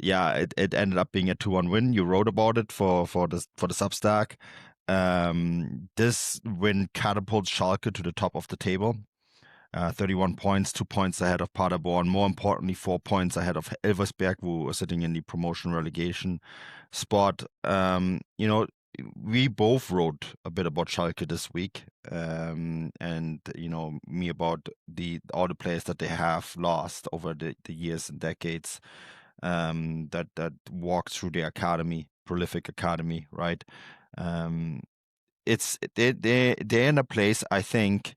yeah, it ended up being a 2-1 win. You wrote about it for the Substack. This win catapults Schalke to the top of the table. 31 points, 2 points ahead of Paderborn. More importantly, 4 points ahead of Elversberg, who are sitting in the promotion relegation spot. We both wrote a bit about Schalke this week, and me about all the players that they have lost over the years and decades, that walked through the academy, prolific academy, right? They're in a place, I think,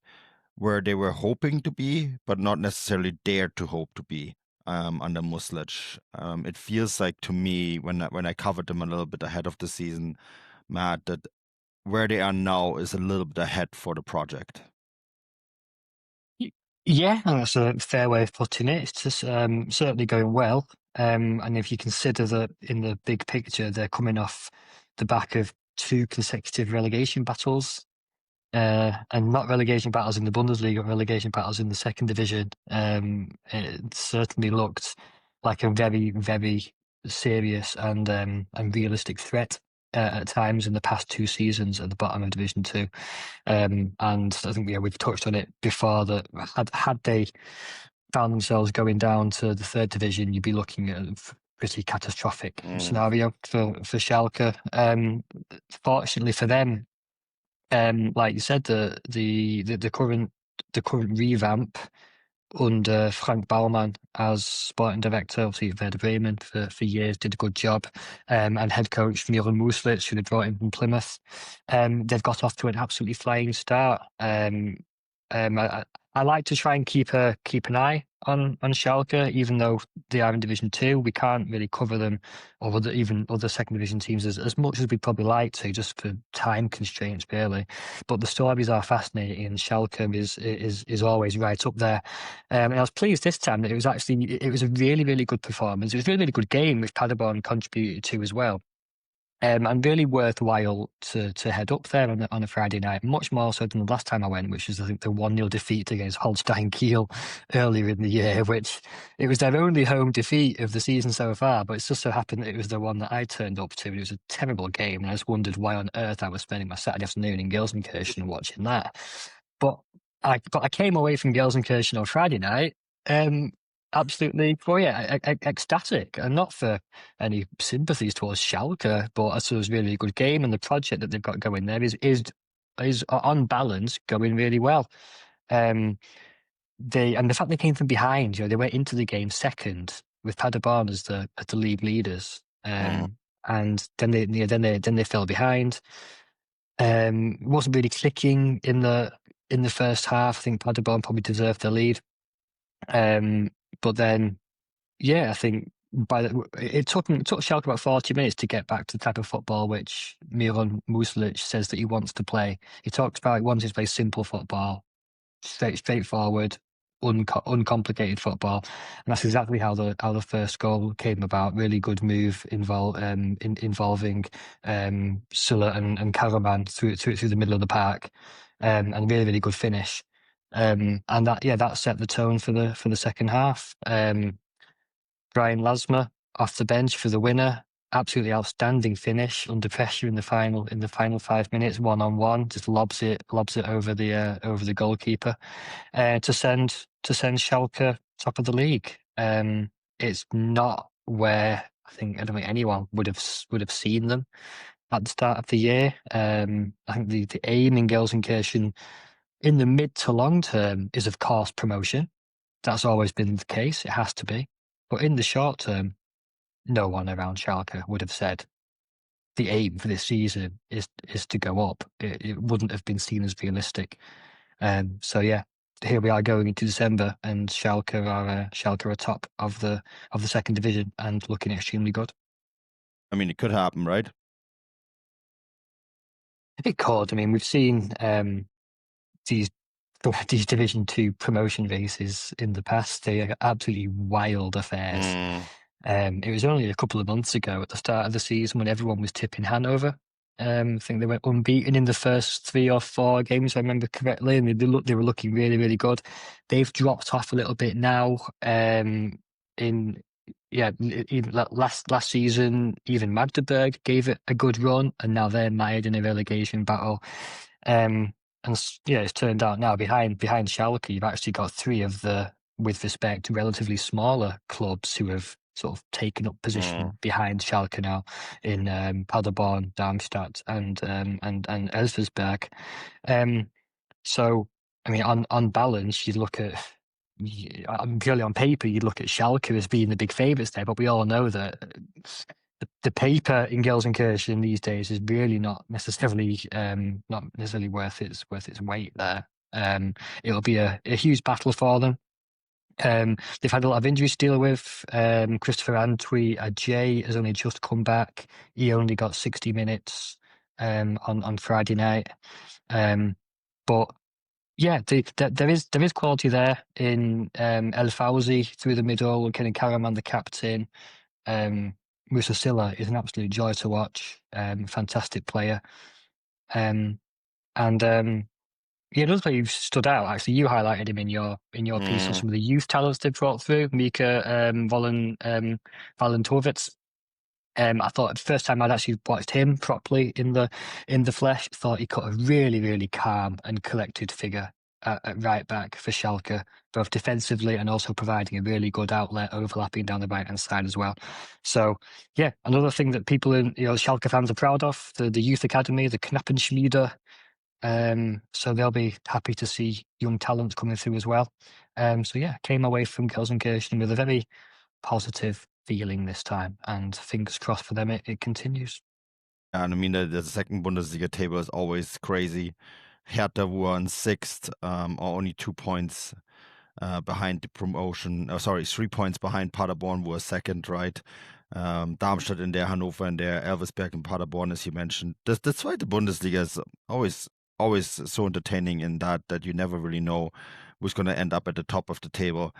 where they were hoping to be, but not necessarily dared to hope to be under Muslic. It feels like to me, when I covered them a little bit ahead of the season, Matt, that where they are now is a little bit ahead for the project. Yeah, that's a fair way of putting it. It's just certainly going well. And if you consider that in the big picture, they're coming off the back of 2 consecutive relegation battles. And not relegation battles in the Bundesliga, relegation battles in the second division. It certainly looked like a very, very serious and realistic threat at times in the past 2 seasons at the bottom of Division 2. And I think we've touched on it before that had they found themselves going down to the third division, you'd be looking at a pretty catastrophic scenario for Schalke. Fortunately for them, like you said, the current revamp under Frank Baumann as sporting director, obviously at Werder Bremen for years, did a good job, and head coach Miron Muslic, who they brought in from Plymouth. They've got off to an absolutely flying start. I like to try and keep an eye on Schalke, even though they are in Division 2. We can't really cover them or even other second division teams as much as we'd probably like to, just for time constraints, really. But the stories are fascinating, and Schalke is always right up there. And I was pleased this time that it was a really, really good performance. It was a really, really good game, which Paderborn contributed to as well. And really worthwhile to head up there on a Friday night, much more so than the last time I went, which was, I think, the 1-0 defeat against Holstein Kiel earlier in the year, which it was their only home defeat of the season so far, but it just so happened that it was the one that I turned up to, and it was a terrible game, and I just wondered why on earth I was spending my Saturday afternoon in Gelsenkirchen watching that. But I came away from Gelsenkirchen on Friday night, absolutely, ecstatic, and not for any sympathies towards Schalke, but I thought it was a really good game, and the project that they've got going there is on balance going really well. The fact they came from behind, they went into the game second with Paderborn as the league leaders, and then they fell behind. It wasn't really clicking in the first half. I think Paderborn probably deserved the lead. But then, I think it took Schalke about 40 minutes to get back to the type of football which Miron Muslic says that he wants to play. He talks about he wants to play simple football, straightforward, uncomplicated football, and that's exactly how the first goal came about. Really good move involving Sulla and Karaman through the middle of the park, and really, really good finish. And that set the tone for the second half. Brian Lasma off the bench for the winner. Absolutely outstanding finish under pressure in the final 5 minutes, 1-on-1, just lobs it over the goalkeeper, to send Schalke top of the league. It's not where I don't think anyone would have seen them at the start of the year. I think the aim in Gelsenkirchen in the mid to long term is, of course, promotion. That's always been the case. It has to be. But in the short term, no one around Schalke would have said the aim for this season is to go up. It wouldn't have been seen as realistic. Here we are going into December, and Schalke are top of the second division and looking extremely good. I mean, it could happen, right? It could. I mean, we've seen these Division 2 promotion races in the past. They are absolutely wild affairs. It was only a couple of months ago at the start of the season when everyone was tipping Hanover. I think they went unbeaten in the first 3 or 4 games, if I remember correctly, and they were looking really, really good. They've dropped off a little bit now. In yeah, even last season, even Magdeburg gave it a good run, and now they're mired in a relegation battle. Yeah, it's turned out now behind Schalke, you've actually got three of the, with respect, relatively smaller clubs who have sort of taken up position behind Schalke now in Paderborn, Darmstadt, and Elversberg. So, I mean, on balance, you look at purely on paper, you'd look at Schalke as being the big favourites there, but we all know that the paper in Gelsenkirchen these days is really not necessarily worth its weight there. It'll be a huge battle for them. They've had a lot of injuries to deal with. Christopher Antwi Ajay has only just come back. He only got 60 minutes on Friday night. But yeah, there is quality there in El Fawzi through the middle, Kenan Karaman, the captain. Musa Silla is an absolute joy to watch. Fantastic player. Yeah, another player who stood out, actually, you highlighted him in your piece on some of the youth talents they brought through, Mika Valentovits. I thought the first time I'd actually watched him properly in the flesh, thought he cut a really, really calm and collected figure at right back for Schalke, both defensively and also providing a really good outlet, overlapping down the right hand side as well. So yeah, another thing that people in Schalke fans are proud of, the youth academy, the Knappenschmiede. So they'll be happy to see young talent coming through as well. So yeah, came away from Gelsenkirchen with a very positive feeling this time, and fingers crossed for them it continues. And I mean, the second Bundesliga table is always crazy. Hertha were in sixth, are only 2 points behind the promotion. 3 points behind Paderborn, were second, right? Darmstadt in there, Hannover in there, Elversberg and Paderborn, as you mentioned. That's why the Bundesliga is always so entertaining in that you never really know who's going to end up at the top of the table.